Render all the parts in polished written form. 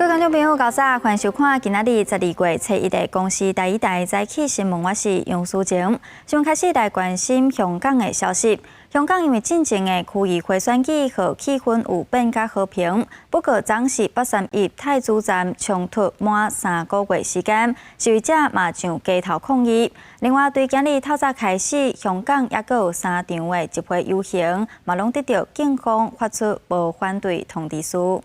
各位观众朋友，早上欢迎收看今仔日12月7日的公视第一台早起新闻，我是杨淑晴。新闻开始来关心香港的消息。香港因为进前的区议会选举和气氛有变较和平，不过昨是831太子站冲突满3个月时间，示威者嘛上街头抗议。另外，对今日透早开始，香港也有3场的集会游行，嘛拢得到警方发出无反对通知书。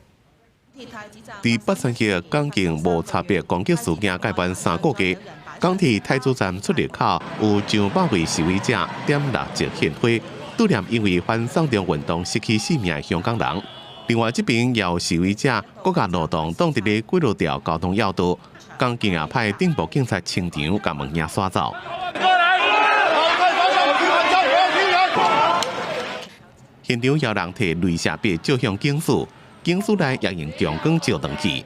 第831港警无差别攻击事件改办3个月，港铁太子站出入口有上百位示威者点蜡烛献花，悼念因为反送中运动失去性命的香港人。另外这边也有示威者各甲路洞挡伫咧几路条交通要道，港警也派顶部警察清场，甲物件刷走。现场有人摕镭射笔照向警署。警署内也用强光照灯去。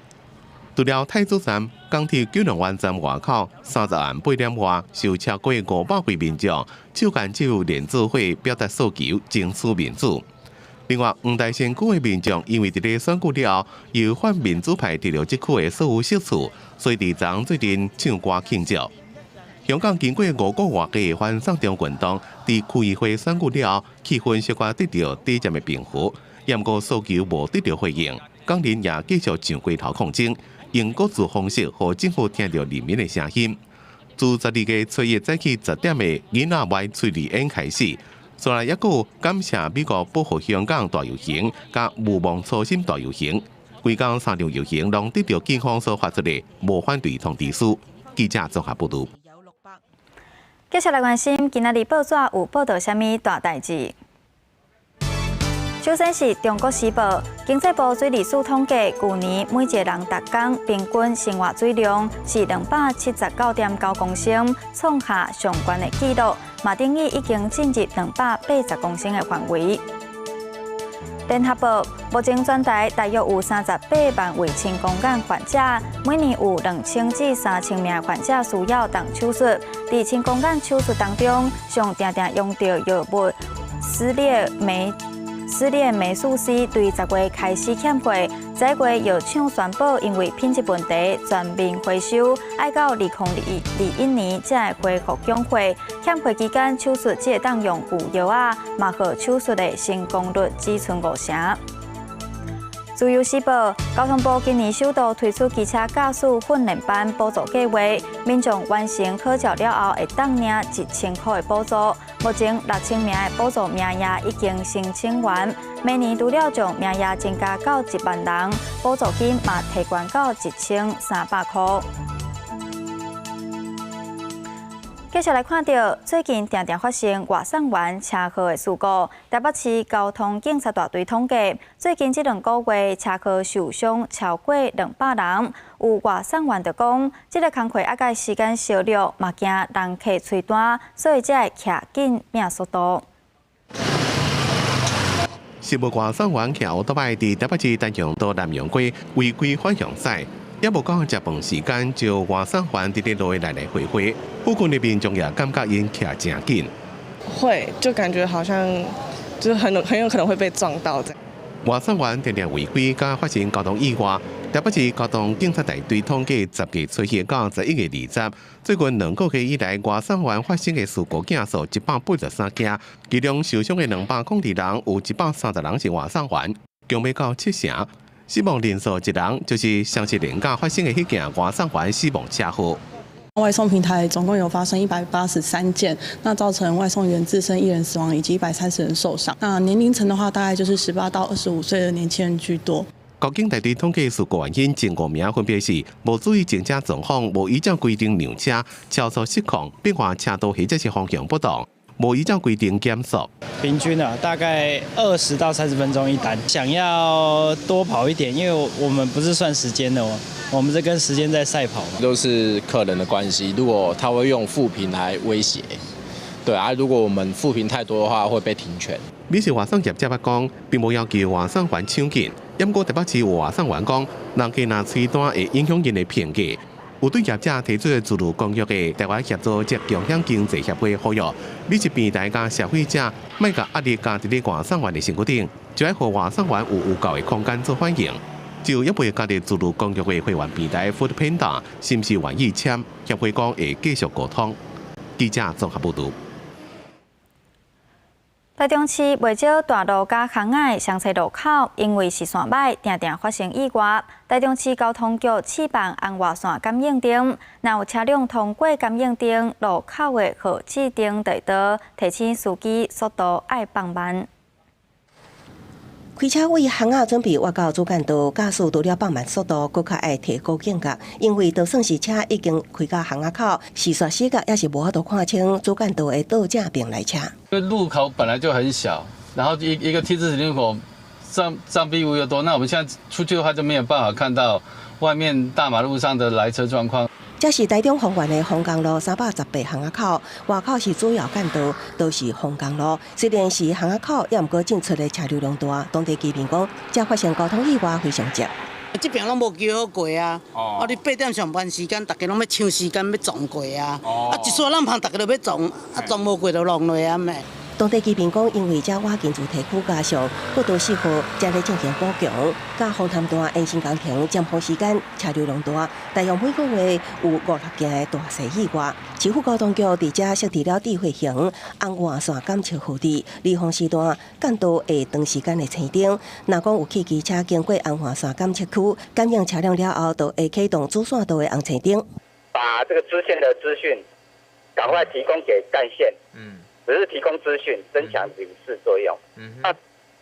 除了太子站、港铁九龙湾站外口30晚8点外，有超过500位民众手干借有联组会表达诉求，争取民主。另外，黄大仙区的民众因为伫咧选举了后，由反民主派摕到这区的所有设施，所以伫昨最近唱歌庆祝。香港经过5个月的反送中运动，伫区议会选举了后，气氛小可得到短暂的平复。不过诉求无得到回应，港人也继续上街头抗争，用各自方式让政府听到人民的声音。自12月7日早起10点的囡仔歪嘴里演开始，再来也有感谢美国保护香港大游行，甲勿忘初心大游行，规港3场游行拢得到警方所发出的无反对通知书。记者综合报道。接下来关心今仔日报纸有报道什么大代志？首先是《中国时报》，经济部水利署统计，去年每一个人每工平均生活水量是279.9公升，创下上悬的纪录，嘛等于已经进入280公升的范围。《联合报》目前全台大约有38万位青光眼患者，每年有2000至3000名患者需要动手术。在青光眼手术当中，常常用到药物撕裂霉素 C 对10月开始欠货，11月药厂宣布因为品质问题全面回收，要到2021年才会恢复供货。欠货期间手术只会当用旧药啊，嘛和手术的成功率只剩50%。自由时报，交通部今年首度推出机车驾驶训练班补助计划，民众完成考照了后会当领1000块的补助。目前6000名的补助名额已经申请完，明年除了将名额增加到1万人，补助金嘛提悬到1300块。接下来看到最近常常发生外送员车祸的事故，台北市交通警察大队统计，最近这2个月车祸受伤超过200人。有外送员就讲，这个工课压个时间少了，嘛惊人客催单，所以才会徛紧拼速度。事务外送员骑乌托邦伫台北市单向道南洋街违规反向驶。也无讲食饭时间，就外送员伫咧路来回回，附近的民众也感觉因骑真紧。会，就感觉好像就是很有可能会被撞到这样。外送员常常违规，加发生交通意外。台北市交通警察大队统计10月7日到11月20，最近2个月以来，外送员发生的事故件数183件，其中受伤的202人，有130人是外送员，共要到70%。死亡人数1人，就是上次连假发生的迄件外送员死亡车祸。外送平台总共有发生183件，那造成外送员自身1人死亡以及130人受伤。那年龄层的话，大概就是18到25岁的年轻人居多。交警大队统计事故原因前5名分别是无注意前车状况、无依照规定让车、超速失控、变换车道或者是方向不当。无依照规定减速，平均大概20到30分钟一单。想要多跑一点，因为我们不是算时间的哦，我们是跟时间在赛跑嘛。都是客人的关系，如果他会用负评来威胁，对啊，如果我们负评太多的话，会被停权。美食外送业者讲，并无要求外送员抢件，不过台北市有外送员讲，人家拿催单会影响人的评价。有对业者提出的自由公约的台湾协助及共享经济协会呼吁，美食平台甲消费者莫甲压力加伫咧外送员的身躯顶，就要让外送员有够的空间做反应。就一位家己自助工作会会员平台 Foodpanda 是不是愿意签？协会讲会继续沟通。记者综合报道。台中市未少大路甲巷仔相车路口，因为视线歹，常常发生意外。台中市交通局试办红外线感应灯，若有车辆通过感应灯路口的号志灯地道，提醒司机速度爱放慢。开车为巷仔准备挖到主干道，驾驶除了放慢速度，更较爱提高警觉，因为就算是车已经开到巷仔口，视线死角也是无法度看清主干道的倒正边来车。因为路口本来就很小，然后一个 T 字形路口障壁物又多，那我们现在出去的话就没有办法看到外面大马路上的来车状况。这是台中丰原的丰江路318巷仔口，外口是主要干道，都是丰江路。虽然是巷仔口，也毋过进出的车流量大。当地居民讲，这发生交通意外非常急。这边拢无机好过啊！你8点上班时间，大家拢要抢时间要撞过啊！一撮人旁大家都要撞，撞无过就浪落啊咩。当地居民讲，因为这瓦建筑体区加上过度适合，才咧进行补强。甲丰潭段延伸工程尖峰时间车流量大，大约每个月有5-6件的大小意外。市府交通局伫这设置了智慧型红外线感测护地，离峰时段干道下长时间的青灯。若讲有汽机车经过红外线感测区感应车辆了后，就会启动主线道的红青灯。把这个支线的资讯赶快提供给干线。只是提供资讯，增强警示作用。那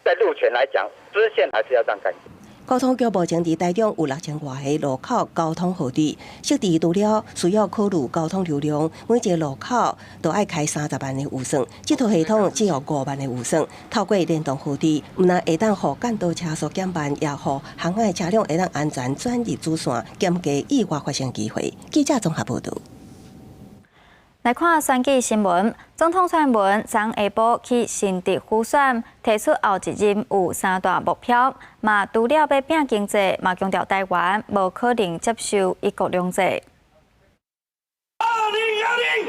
在路权来讲，支线还是要让干线。交通局目前伫台中有6000多个路口交通号志，设置除了需要考虑交通流量，每一个路口都爱开30万的预算，这套系统只有5万的预算。透过联动号志，唔但会当互干道车速减慢，也互巷仔车辆会当安全转入主线，减低意外发生机会。记者综合报道。来看选举新闻，总统蔡英文昨下晡去新竹辅选，提出后一任有3大目标，嘛除了要拼经济，嘛强调台湾无可能接受一国两制。2020，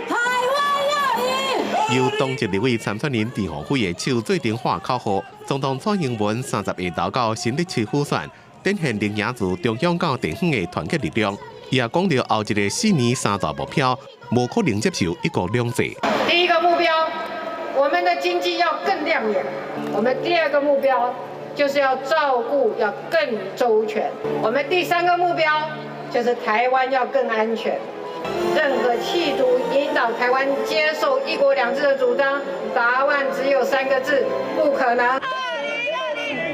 台湾要赢！由当值立委参选人陈鸿辉的手做成画口号，总统蔡英文30下投到新竹市辅选，展现林雅自中央到地方的团结力量。也讲到后一个4年3大目标。无可能接受一国两制。第一个目标，我们的经济要更亮眼；我们第2个目标就是要照顾要更周全；我们第3个目标就是台湾要更安全。任何企图引导台湾接受一国两制的主张，答案只有3个字：不可能。2020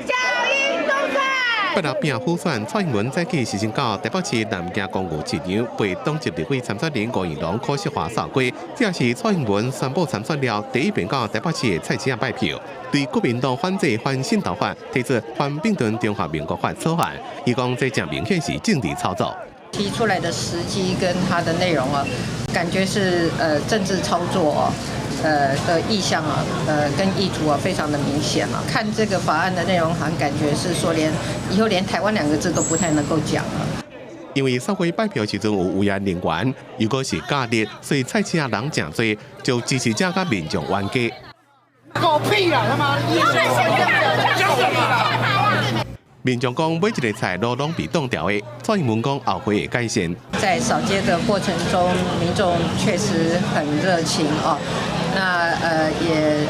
小英总裁。八六拼辅选，蔡英文再去时程到台北市南京公园市场，被当值立委参选人吴怡农可惜化扫过。这是蔡英文宣布参选了第一遍到台北市的菜市仔拜票，对国民党反制反新党法提出反并吞中华民国法草案，伊讲这正明显是政治操作。提出来的时机跟它的内容啊，感觉是政治操作的意向啊，跟意图啊，非常的明显啊。看这个法案的内容，好像感觉是说以后连台湾2个字都不太能够讲了。因为社会拜票时阵有污染人员，如果是假日，所以菜市仔人真多，就支持者甲民众冤家。狗屁啦！他妈的！讲什么？民众讲每一个菜路拢被冻掉的，蔡英文讲后悔会改善。在扫街的过程中，民众确实很热情哦。那也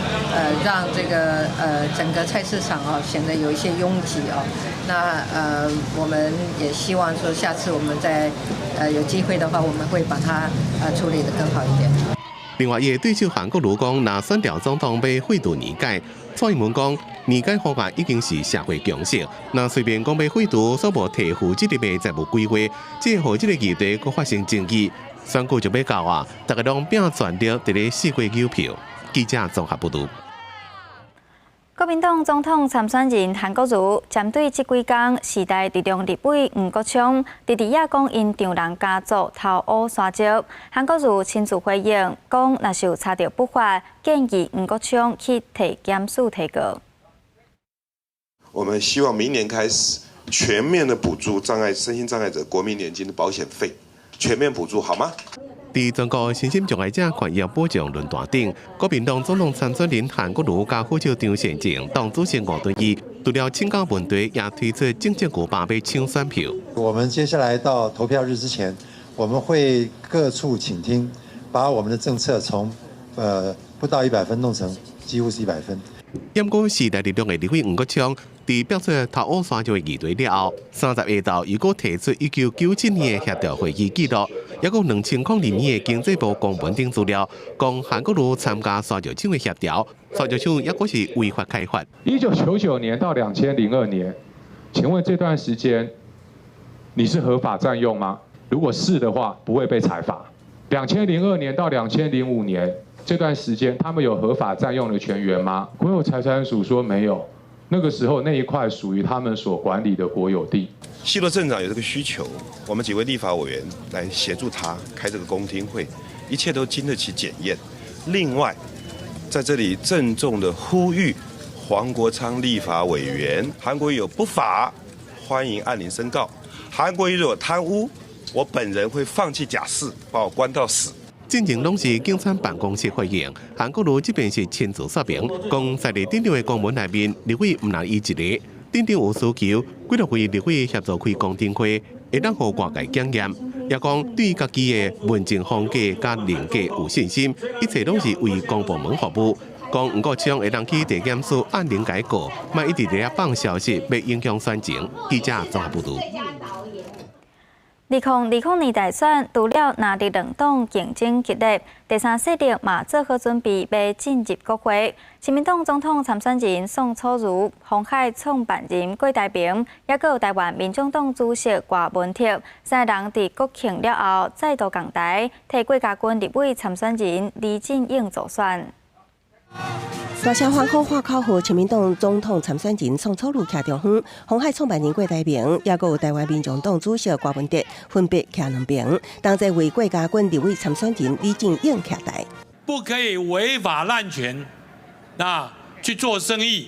让这个整个菜市场哦显得有一些拥挤哦。那我们也希望说下次我们再有机会的话，我们会把它处理得更好一点。另外，也对手韩国瑜讲，若选调总统要废除年改，蔡英文讲年改方案已经是社会共识。那随便讲要废除，所无提负责任的债务规划，即互这个议题佫发生争议。选举就要到啊，大家拢拼全力伫咧4月邮票。记者综合报道。国民党总统参选人韩国瑜针对这几天时代力量立委吴国昌伫亚讲因丈人家族偷污刷石，韩国瑜亲自回应，讲若是有查到不法，建议吴国昌去提检视提告。我们希望明年开始全面的补助身心障碍者国民年金的保险费，全面补助好吗？伫全国身心障碍者权益保障论坛顶，国民党总统参选人韩国瑜甲副市长张善政党主席吴敦义除了青冈本队也推出政治国爸要抢选票。我们接下来到投票日之前，我们会各处倾听，把我们的政策从不到100分弄成几乎是100分。不过时代力量的立委吴国昌在表出头乌山就的议题了后，30下昼又搁提出1997年的协调会议记录，也搁2002年的经济部公文顶资料，讲韩国瑜参加沙石厂的协调，沙石厂也搁是违法开发。1999年到2002年，请问这段时间你是合法占用吗？如果是的话，不会被裁罚。2002年到2005年这段时间，他们有合法占用的权源吗？国有财产署说没有。那个时候那一块属于他们所管理的国有地。西螺镇长有这个需求，我们几位立法委员来协助他开这个公听会，一切都经得起检验。另外，在这里郑重的呼吁黄国昌立法委员，韩国瑜有不法，欢迎按铃申告；韩国瑜如果贪污，我本人会放弃假释，把我关到死。进前拢是警察办公室回应，韩国瑜这边是亲自说明，讲在立顶场的公文内面，立委唔能伊一个，顶场有需求，几多位立委协助开公听会，会当互外界检验，也讲对家己的文政风格甲人格有信心，一切拢是为公部门服务。讲吴国昌会当去地检署按铃改过，莫一直在放消息，要影响选情。记者综合报道。2020年大选，除了拿伫两党竞争激烈，第三势力嘛做好准备要进入国会。亲民党总统参选人宋楚瑜、鸿海创办人郭台铭，也有台湾民众党主席郭文铁，三人伫国庆了后再度共台，替国家军立委参选人李进英助选。大声欢呼喊口号，亲民党总统参选人宋楚瑜徛中央，鸿海创办人郭台铭，也有台湾民众党主席郭文哲分别徛两边，同齐为国家军立委参选人李进英徛台。不可以违法滥权，去做生意，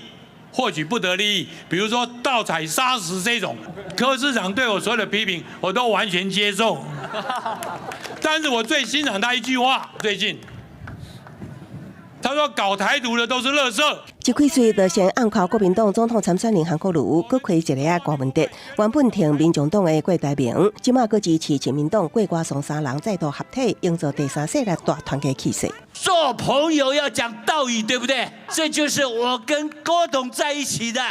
获取不得利益，比如说盗采砂石这种。柯市长对我所有的批评，我都完全接受。但是我最欣赏他一句话，最近。他说：“搞台独的都是垃圾。”一开始就先暗靠国民党总统参选人韩国瑜，佮开一个郭文哲，原本挺民众党的郭台铭，即马佮支持亲民党郭郭松三人再度合体，营造第三势力大团结气势。做朋友要讲道义，对不对？这就是我跟郭董在一起的，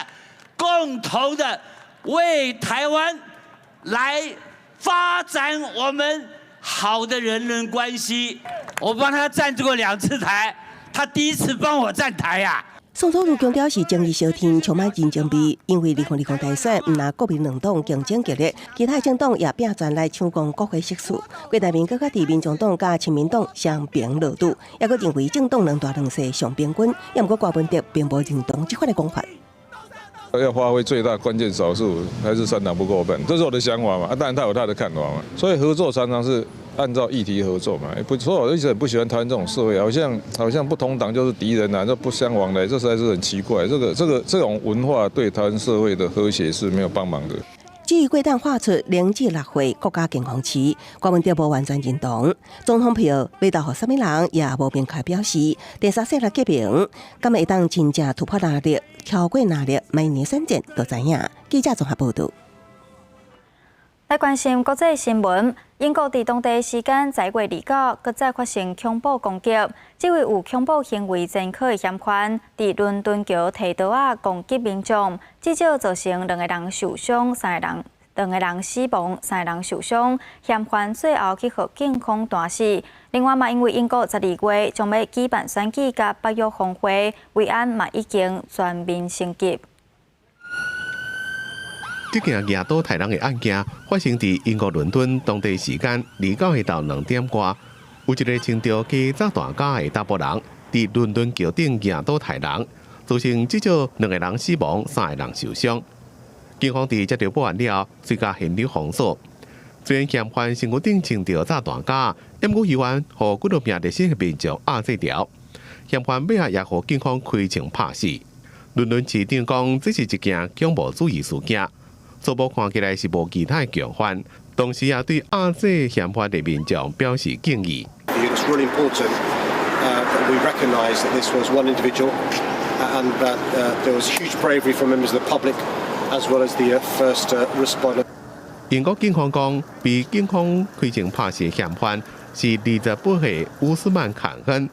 共同的为台湾来发展我们好的人伦关系。我帮他站过2次台。他第一次帮我站台呀。宋楚瑜强调是正义小天，充满竞争味，因为2020大选唔拿国民两党竞争激烈，其他政党也拼全来抢攻国会席数。郭台铭更加伫民众党甲亲民党相平热度，也佮认为政党两大两小上平均，也毋过郭文哲并无认同这款的讲法。要发挥最大关键少数，还是3党不过半，这是我的想法嘛。当然他有他的看法嘛。所以合作常常是按照议题合作嘛。不错，我一直很不喜欢台湾这种社会，好像不同党就是敌人啊，这不相往来，这实在是很奇怪。这种文化对台湾社会的和谐是没有帮忙的。至于过当画出0至6岁国家健康期，郭文哲无完全认同。总统票要投予什么人，也无明确表示。第三势力结盟，敢会当真正突破能力、超过能力，明年选战就知影。记者综合报道。来关心国际新闻，英国伫当地时间10月29日，搁再发生恐怖攻击。这位有恐怖行为前科的嫌犯，伫伦敦桥提刀仔攻击民众，至少造成2个人受伤，2个人死亡，3个人受伤。嫌犯最后去互警方弹死。另外嘛，因为英国12月将要举办选举甲北约峰会，维安嘛已经全面升级。这件野刀杀人的案件发生在英国伦敦当地时间29日到2点多，有一个穿着加炸弹甲的查甫人在伦敦桥顶野刀杀人，造成至少2个人死亡，3个人受伤。警方在接到报案了，随甲现场封锁。虽然嫌犯身躯顶穿着炸弹架，不过希望和几多名热心的民众压制掉。嫌犯尾下也和警方开枪拍死。伦敦市长讲，这是一件恐怖主义事件。初步看起来是无其他强犯，同时也对压制嫌犯的民众表示敬意。It's really important that we recognise that this was one individual and that there was huge bravery from members of the public as well as the first responder. 英国警方讲，被警方开枪拍射嫌犯是28岁乌斯曼坎恩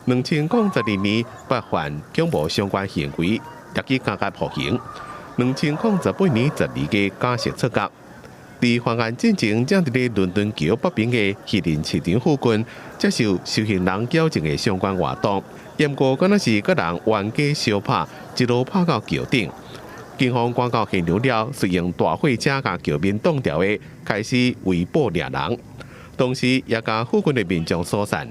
，2022年8犯恐怖相关行为，立即加监服刑。2018年12月假释出监。在犯案进前，正伫咧伦敦桥北边嘅希林市场附近接受受刑人矫正嘅相关活动，验过敢若是个人冤家相拍，一路拍到桥顶。警方赶到现场了，使用大火车甲桥面挡掉的，开始围捕掠人，同时也甲附近的民众疏散。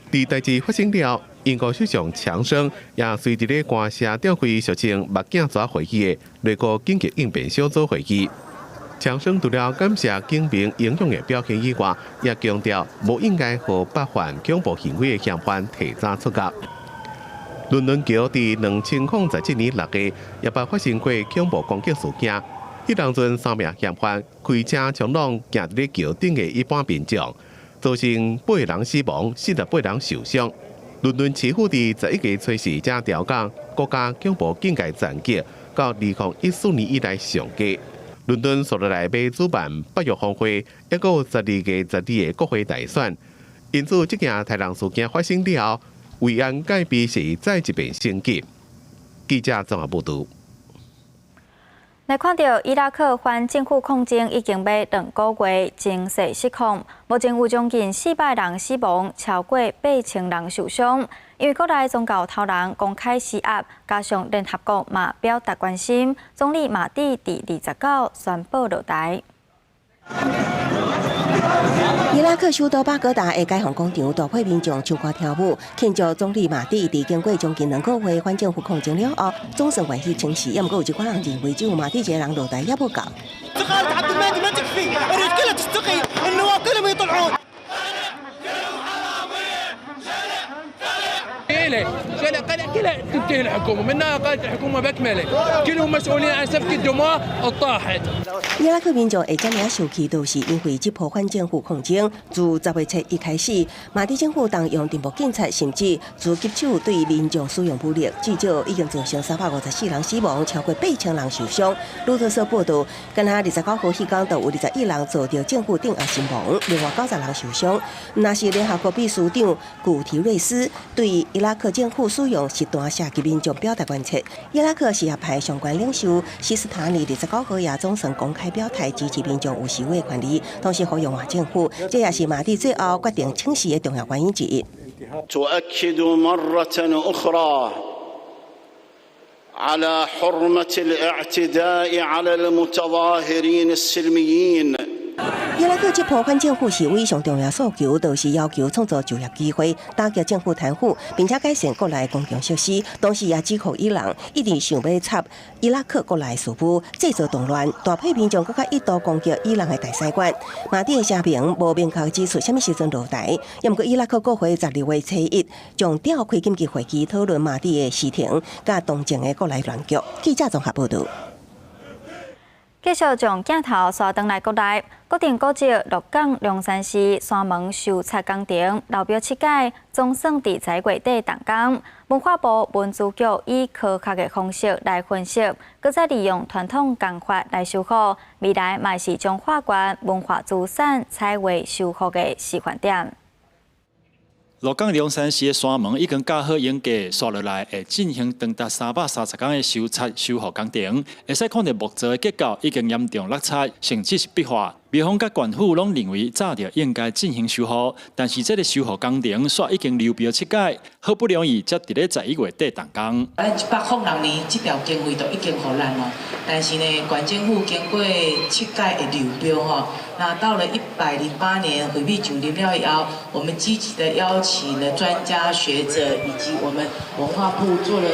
在代志发生了，英国首相强生也随伫咧官舍召开俗称目镜蛇会议的内阁紧急应变小组会议。强生除了感谢警民英勇的表现以外，也强调无应该和8犯恐怖行为的嫌犯提早出监。伦敦桥在2017年6月也发生过恐怖攻击事件，迄当阵3名嫌犯开车冲撞行伫咧桥顶的一般民众，造成8人死亡，48人受伤。伦敦市府伫11月初4才调降国家恐怖警戒战绩到2014年以来上低。伦敦所在要主办8月峰会，还有12月12日国会大选，因此这件太人事件发生了后，维安改变是再一遍升级。记者综合报道。来看到伊拉克反政府抗争已经要2个月，情势失控，目前有将近400人死亡，超过8000人受伤。因为国内宗教头人公开施压，加上联合国嘛表达关心，总理马蒂伫29宣布落台。伊拉克首都巴格达的解放广场，大批民众唱歌跳舞，庆祝总理马蒂伫经过将近2个月反政府抗争了后，总算愿意清示。也毋过有一寡人认为，只有马蒂一个人落台也不够。كلها تنتهي الحكومه منها قاده الحكومه باكمله كلهم مسؤولين عن سفك الدماء الطاحت 伊拉克民众会这么生气，都是因为这波反政府抗争自10月7日开始，马蒂政府动用电报警察，甚至自击手对民众使用武力，至少已经造成354人死亡，超过8000人受伤。路透社报道，今下29号迄天，就有21人遭到政府镇压身亡，另外90人受伤。那是联合国秘书长古提瑞斯对伊拉克政府使用极端射击民众表达关切。伊拉克什叶派相关领袖西斯塔尼29号也总算公开表态支持民众有示威权利，同时呼吁换政府。这也是马蒂最后决定请示的重要原因之一。تؤكد مرة أخرى على حرمة الاعتداء على المتظاهرين السلميين。伊拉克这波反政府示威上重要诉求，就是要求创造就业机会，打击政府贪腐，并且改善国内公共设施。同时也指控伊朗一直想要插伊拉克国内事务，制造动乱。大批民众更加一度攻击伊朗的大使馆。马蒂的声明无明确指出什么时阵落台，也毋过伊拉克国会12月7日将召开紧急会议讨论马蒂的事情，甲当前的国内乱局。记者综合报道。继续将镜头刷转来国内，固定古迹鹿港龙山寺山门修葺工程老表7届，总算伫10月底动工。文化部文资局以科学的方式来分析，搁再利用传统工法来修复，未来嘛是将化关文化资产采为修复的示范点。鹿港龙山寺的山门已经架好严格，刷落来会进行长达330天的修葺修复工程。会使看到木造的结构已经严重落差，甚至是壁化。庙方甲县府拢认为早就应该进行修复，但是这个修复工程煞已经流标7届，好不容易才伫咧11月底动工。咱106年这条经费都已经互咱咯，但是呢，县政府经过7届的流标吼，那到了108年回避九年了以后，我们积极的邀请了专家学者以及我们文化部做了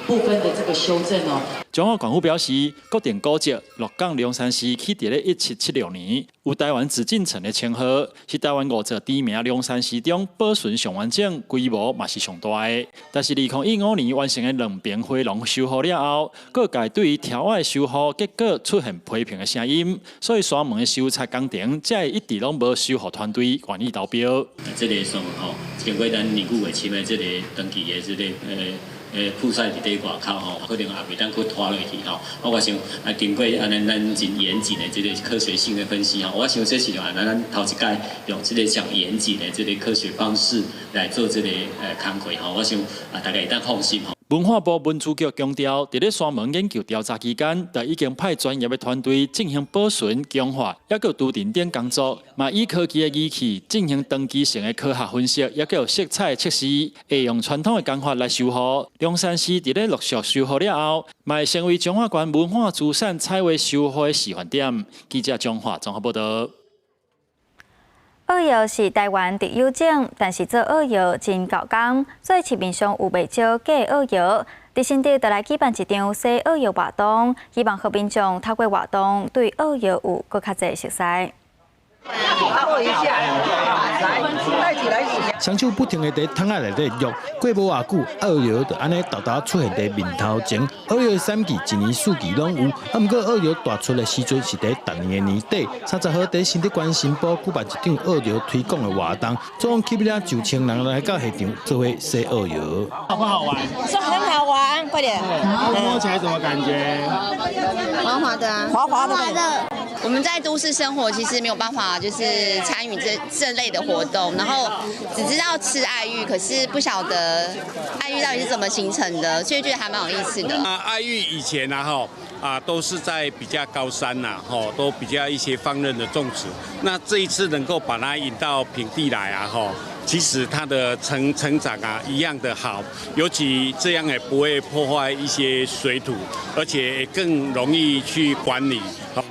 部分的这个修正哦。中华县府表示，固定古迹鹿港龙山寺起伫咧1776年，有台湾紫禁城的称号，是台湾5座知名龙山寺中保存上完整、规模嘛是上大的。但是2015年完成的2边回廊修复了后，各界对于条外修复结果出现批评的声音，所以山门的修葺工程才会一直拢无修复团队愿意投标。这个山门吼，经过咱年久的深的这个长期的这个曝晒伫底外口吼，可能也袂当去拖落去吼。我想经过咱真严谨的这个科学性的分析吼，我想这是咱头一届用这个较严谨的这个科学方式来做这个工作吼，我想大家会当放心吼。文化部文资局强调，伫咧山门研究调查期间，就已经派专业的团队进行保存、强化，也有图定点工作，嘛以科技的仪器进行长期性的科学分析，也有色彩测试，会用传统的工法来修复。龙山市伫咧陆续修复了后，嘛会成为中华县文化资产彩绘修复的示范点。记者中华综合报道。蚵药是台湾特有种，但是做蚵药真高工，所以市面上有袂少假蚵药。伫新竹就来举办一场洗蚵药活动，希望和民众透过活动对蚵药有更较侪熟悉。握一下，来，带起来洗。双手不停地在桶仔内底喐，过无偌久，蚵药就安尼豆豆出现在面头前。蚵药的产季一年四季拢有，不过蚵药大出的时阵是在逐年的年底。30号在新竹县新埔举办一场蚵药推广的活动，总共吸引了9000人来到现场做伙洗蚵药。好不好玩？说很好玩，快点。摸起来什么感觉？滑滑的啊，滑滑的。我们在都市生活，其实没有办法就是参与这类的活动，然后只知道吃爱玉，可是不晓得爱玉到底是怎么形成的，所以觉得还蛮有意思的。爱玉以前都是在比较高山都比较一些放任的种植。那这一次能够把它引到平地来其实它的成长一样的好，尤其这样也不会破坏一些水土，而且也更容易去管理。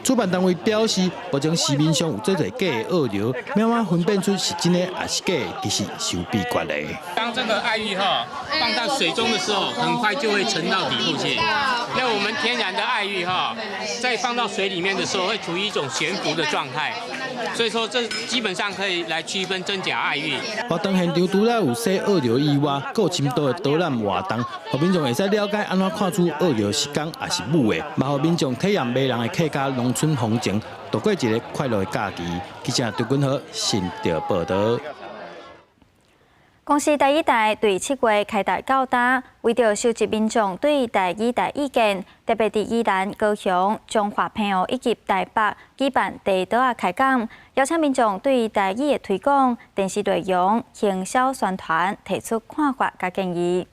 主办单位表示，目前市面上有这类假的蚵药，慢慢分辨出是真的还是假的，其实是有秘诀的。当这个爱玉放到水中的时候，很快就会沉到底部去。那我们天然的爱玉在放到水里面的时候，会处于一种悬浮的状态，所以说这基本上可以来区分真假爱玉。活动现场除了有洗蚵药以外，还有深度的导览活动，让民众会使了解安怎看出蚵药是公还是母的，嘛让民众体验迷人的客家农村风情，度过一个快乐的假期。记者陈君豪新竹报道。公司第一台对7月开台到达，为着收集民众对第二台意见，特别伫宜兰、高雄、彰化、澎湖以及台北举办第倒仔开讲，邀请民众对第二的推广、电视内容、行销宣传提出看法甲建议。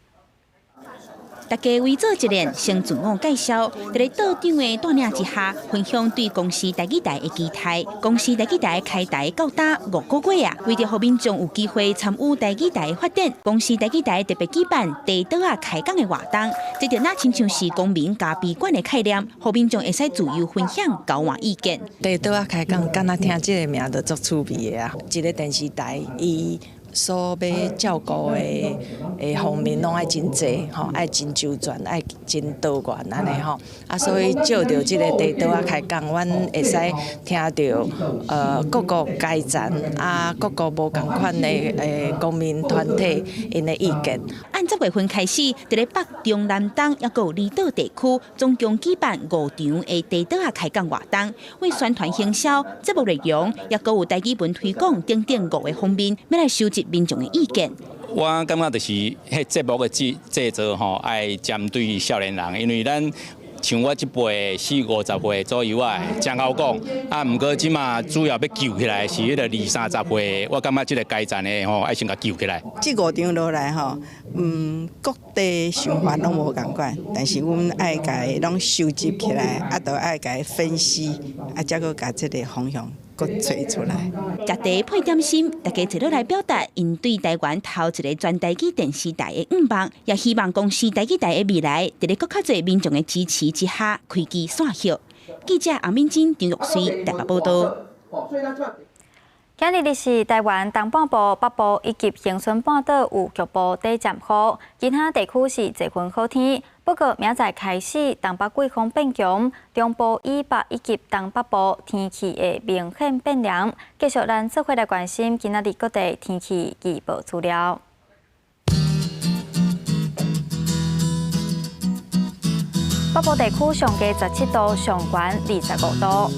大家为做一连先自我介绍，在咧道长的带领之下，分享对公司第二台的期待。公司第二台开台到达5个月啊，为着让民众有机会参与第二台的发展，公司第二台特别举办第倒仔开讲的活动，这就那亲像是公民加闭馆的概念，让民众会使自由分享、交换意见。第倒仔开讲，敢若听这个名就足趣味的啊！一个电视台伊所要照顾的方面拢爱真济爱真周全，爱真多元安尼所以照着这个地倒开讲，阮会使听到各个阶层各个无共款的公民团体因的意见。按10月份开始，伫咧北中南东也有离岛地区，总共举办5场的地倒开讲活动，为宣传行销、节目内容，也有台语文推广等等5个方面，要来收集民众的意见。我感觉就是迄节目的制作爱针对少年人，因为咱像我这辈40-50岁左右真好讲不过即马主要要救起来是迄个20-30岁，我感觉这个阶层的爱先甲救起来。这5场落来各地想法拢无共款，但是阮爱甲拢收集起来，都爱甲分析，才阁甲这个方向。搁找出来，食茶配点心，大家一路来表达因对台湾头一个全台语电视台的愿望，也希望公司台语台的未来，在咧更较侪民众的支持之下，开枝散叶。记者洪敏珍、张玉水台北报道。今日是台湾东半部、北部以及恒春半岛有局部短暂雨，其他地区是多云好天。不过明仔开始，东北季风变强，中部以北以及东北部天气会明显变凉。继续咱做伙来关心今仔日各地天气预报资料。北部地区上低17度，上悬25度。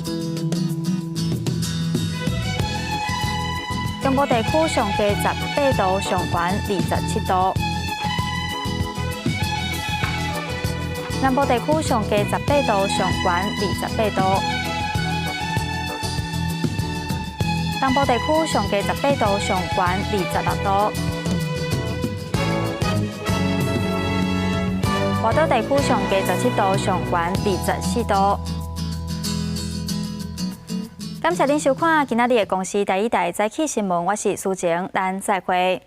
中部地区上低18度，上悬27度。南部地区上低18度，上悬28度。东部地区上低18度，上悬26度。华岛地区上低17度，上悬24度。感谢您收看今仔日的公视第一台早起新闻，我是苏晴，咱再会。